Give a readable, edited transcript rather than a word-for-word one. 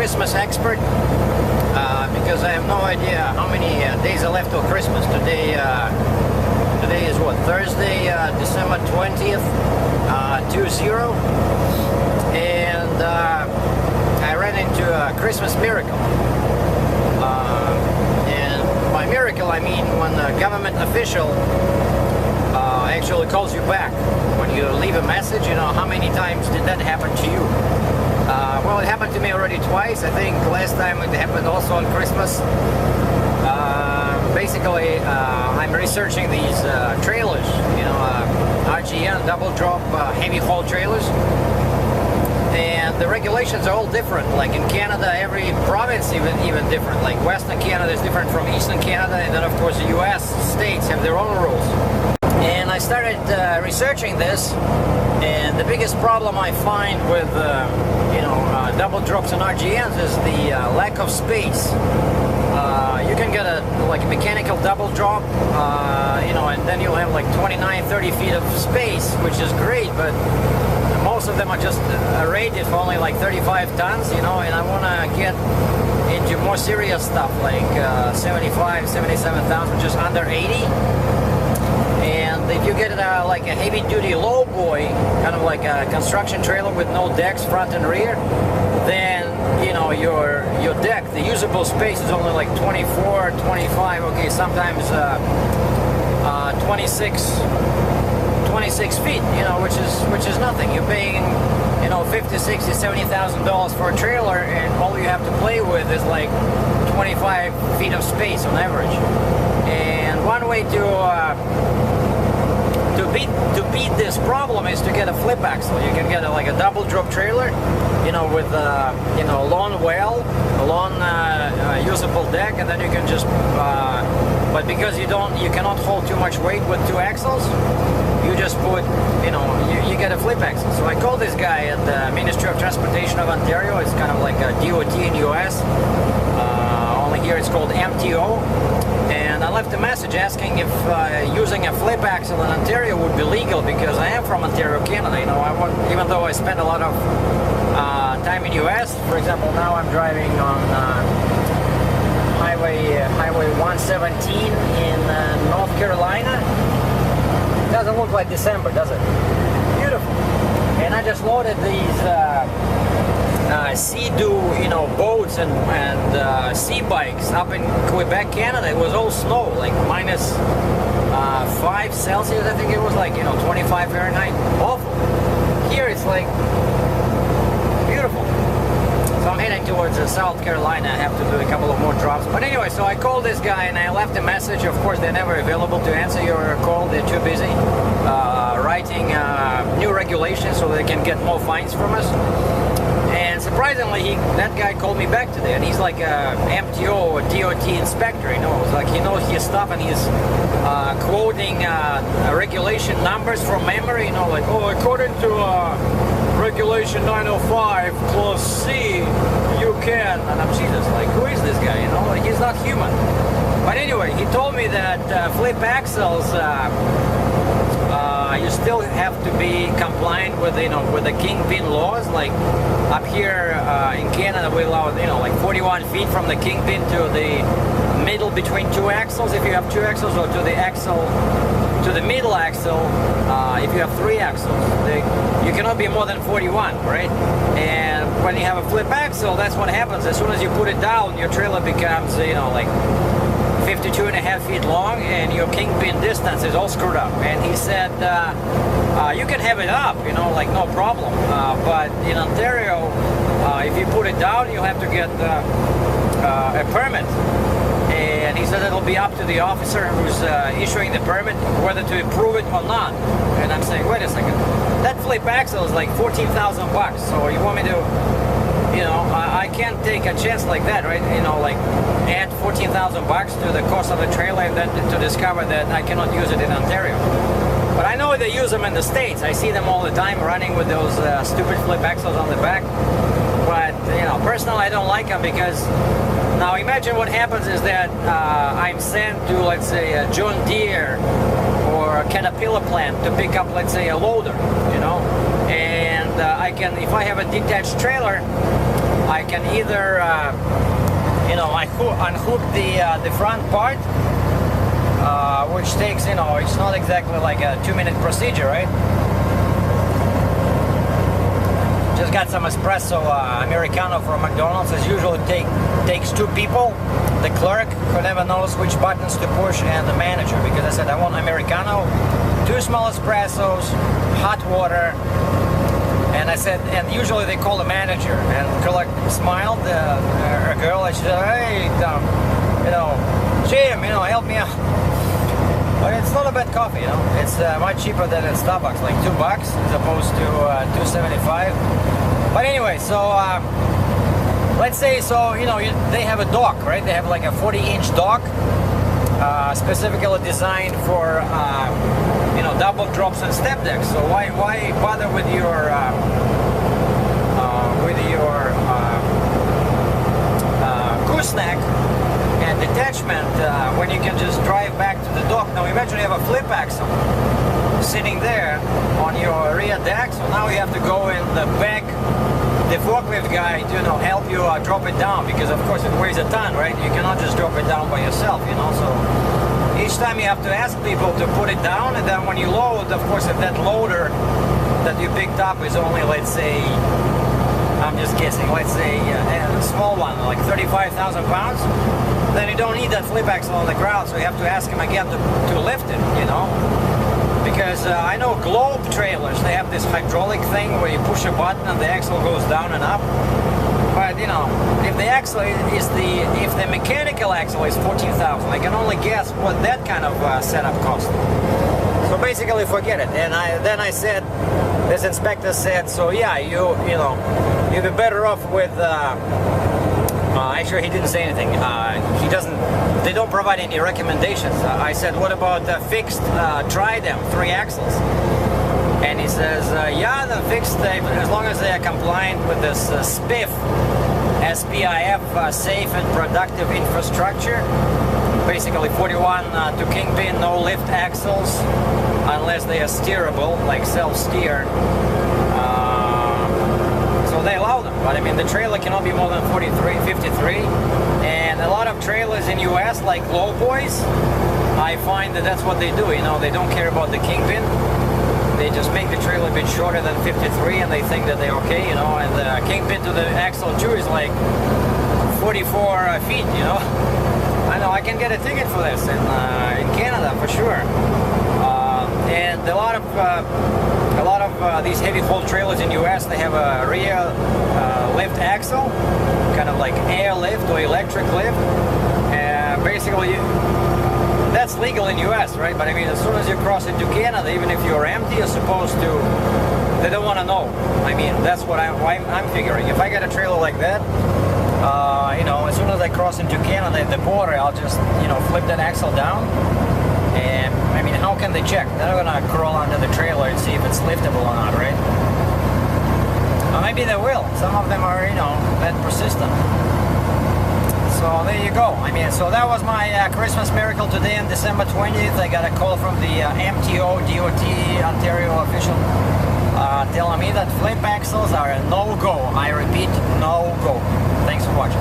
Christmas expert because I have no idea how many days are left till Christmas. Today is what, Thursday, December 20th, 20, and I ran into a Christmas miracle. And by miracle I mean when a government official actually calls you back. When you leave a message, you know, how many times did that happen to you? Well, it happened to me already twice. I think last time it happened also on Christmas. Basically, I'm researching these trailers, you know, RGN double drop heavy haul trailers. And the regulations are all different. Like in Canada, every province even different. Like Western Canada is different from Eastern Canada, and then of course the US states have their own rules. And I started researching this, and the biggest problem I find with double drops and RGNs is the lack of space. You can get a mechanical double drop, and then you'll have like 29-30 feet of space, which is great, but most of them are just rated for only like 35 tons, you know, and I want to get into more serious stuff like 75, 77 tons, which is under 80. And if you get like a heavy-duty low boy, kind of like a construction trailer with no decks front and rear, then you know your deck, the usable space is only like 24, 25. Okay, sometimes 26 feet. You know, which is nothing. You're paying, you know, $50,000, $60,000, $70,000 for a trailer, and all you have to play with is like 25 feet of space on average. And one way to beat this problem is to get a flip axle. You can get like a double drop trailer, you know, with a long well, a long usable deck, and then you can just but because you cannot hold too much weight with two axles, you just put, you get a flip axle. So I called this guy at the Ministry of Transportation of Ontario. It's kind of like a DOT in US. Only here it's called MTO. And I left a message asking if using a flip axle in Ontario would be legal, because I am from Ontario, Canada. You know, even though I spend a lot of time in US. For example, now I'm driving on Highway 117 in North Carolina. Doesn't look like December, does it? Beautiful. And I just loaded these Sea-Doo, boats and sea bikes up in Quebec, Canada. It was all snow, like minus 5 Celsius, I think it was, like 25 Fahrenheit. Awful. Here it's like beautiful. So I'm heading towards South Carolina. I have to do a couple of more drops. But anyway, so I called this guy and I left a message. Of course, they're never available to answer your call. They're too busy writing new regulations so they can get more fines from us. And surprisingly, that guy called me back today, and he's like a MTO or DOT inspector. He knows his stuff, and he's quoting regulation numbers from memory. According to Regulation 905, Clause C, you can. And I'm Jesus, who is this guy? He's not human. But anyway, he told me that flip axles, you still have to be compliant with with the kingpin laws. Like up here in Canada, we allow 41 feet from the kingpin to the middle between two axles if you have two axles, or to the middle axle if you have three axles. You cannot be more than 41, right? And when you have a flip axle, that's what happens. As soon as you put it down, your trailer becomes 52.5 feet long, and your kingpin distance is all screwed up. And he said, you can have it up, no problem. But in Ontario, if you put it down, you'll have to get a permit. And he said it'll be up to the officer who's issuing the permit whether to approve it or not. And I'm saying, wait a second, that flip axle is like $14,000. So you want me to, I can't take a chance like that, right? Add $14,000 to the cost of the trailer, and then to discover that I cannot use it in Ontario. But I know they use them in the States. I see them all the time running with those stupid flip axles on the back. But, personally, I don't like them, because now imagine what happens is that I'm sent to, let's say, a John Deere or a Caterpillar plant to pick up, let's say, a loader, and I can, if I have a detached trailer, I can either, you know, unhook the front part, which takes, you know, it's not exactly like a 2-minute procedure, right? Just got some espresso Americano from McDonald's. As usual, it takes 2 people, the clerk who never knows which buttons to push, and the manager, because I said I want Americano, 2 small espressos, hot water. And I said, and usually they call the manager, and the clerk smiled, a girl, and she said, hey, you know, Jim, you know, help me out. But it's not a bad coffee, you know. It's much cheaper than at Starbucks, like $2 as opposed to $2.75. But anyway, so let's say, so you know, they have a dock, right? They have like a 40-inch dock, specifically designed for you know, double drops and step decks. So why bother with your gooseneck and detachment when you can just drive back to the dock? Now imagine you have a flip axle sitting there on your rear deck, so now you have to go in the back, the forklift guy, you know, help you drop it down, because of course it weighs a ton, right? You cannot just drop it down by yourself, you know. So each time you have to ask people to put it down, and then when you load, of course, if that loader that you picked up is only, let's say, I'm just guessing, let's say a small one, like 35,000 pounds, then you don't need that flip axle on the ground, so you have to ask him again to lift it, you know. Because I know Globe trailers, they have this hydraulic thing where you push a button and the axle goes down and up. But you know, if the axle is if the mechanical axle is 14,000, I can only guess what that kind of setup costs. So basically, forget it. And then I said, this inspector said, so yeah, you know, you'd be better off with. Actually, he didn't say anything. They don't provide any recommendations. I said, what about fixed? Try them, 3 axles. And he says, yeah, the fixed, as long as they are compliant with this SPIF, SPIF, safe and productive infrastructure. Basically 41 to kingpin, no lift axles, unless they are steerable, like self-steer. So they allow them, but I mean the trailer cannot be more than 53. And a lot of trailers in US, like Low Boys, I find that that's what they do, you know, they don't care about the kingpin. They just make the trailer a bit shorter than 53 and they think that they're okay, you know, and the kingpin to the axle too is like 44 feet, you know. I know, I can get a ticket for this in Canada for sure. And a lot of these heavy haul trailers in US, they have a rear lift axle, kind of like air lift or electric lift. And basically, that's legal in US, right? But I mean, as soon as you cross into Canada, even if you're empty, you're supposed to. They don't want to know. I mean, that's what I'm figuring. If I get a trailer like that, you know, as soon as I cross into Canada at the border, I'll just, you know, flip that axle down. And I mean, how can they check? They're not gonna crawl under the trailer and see if it's liftable or not, right? Or maybe they will. Some of them are, you know, that persistent. So there you go. I mean, so that was my Christmas miracle today on December 20th. I got a call from the MTO, DOT, Ontario official, telling me that flip axles are a no-go. I repeat, no-go. Thanks for watching.